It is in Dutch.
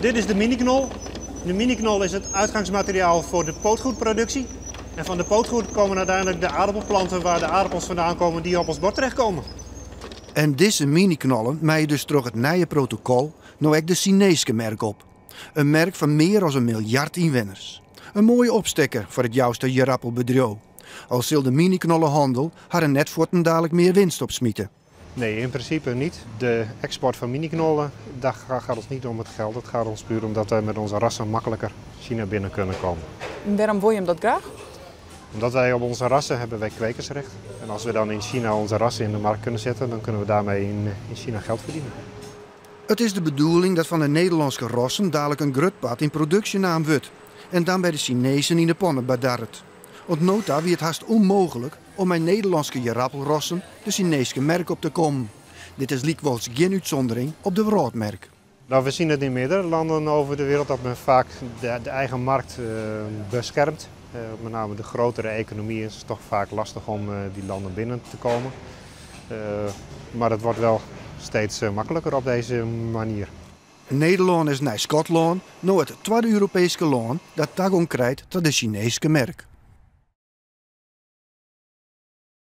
Dit is de miniknol. De miniknol is het uitgangsmateriaal voor de pootgoedproductie. En van de pootgoed komen uiteindelijk de aardappelplanten waar de aardappels vandaan komen die op ons bord terechtkomen. En deze miniknollen maaien dus door het nieuwe protocol nou ook de Chinese merk op. Een merk van meer dan 1 miljard inwoners. Een mooie opstekker voor het juiste jarappelbedrijf. Al zal de miniknollenhandel haar net voortaan dadelijk meer winst opsmieten. Nee, in principe niet. De export van miniknollen, daar gaat ons niet om het geld. Het gaat ons puur omdat wij met onze rassen makkelijker China binnen kunnen komen. En waarom wil je hem dat graag? Omdat wij op onze rassen hebben wij kwekersrecht. En als we dan in China onze rassen in de markt kunnen zetten, dan kunnen we daarmee in China geld verdienen. Het is de bedoeling dat van de Nederlandse rassen dadelijk een grutpad in productienaam wordt. En dan bij de Chinezen in de pannen badarret. Want nota wie het haast onmogelijk om mijn Nederlandse jarappelrassen de Chinese merk op te komen. Dit is likwijls geen uitzondering op de wereldmerk. Nou, we zien het in meerdere landen over de wereld dat men vaak de eigen markt beschermt. Met name de grotere economieën is het toch vaak lastig om die landen binnen te komen. Maar het wordt wel steeds makkelijker op deze manier. Nederland is na Schotland nou het tweede Europese land dat toegang krijgt tot de Chinese merk.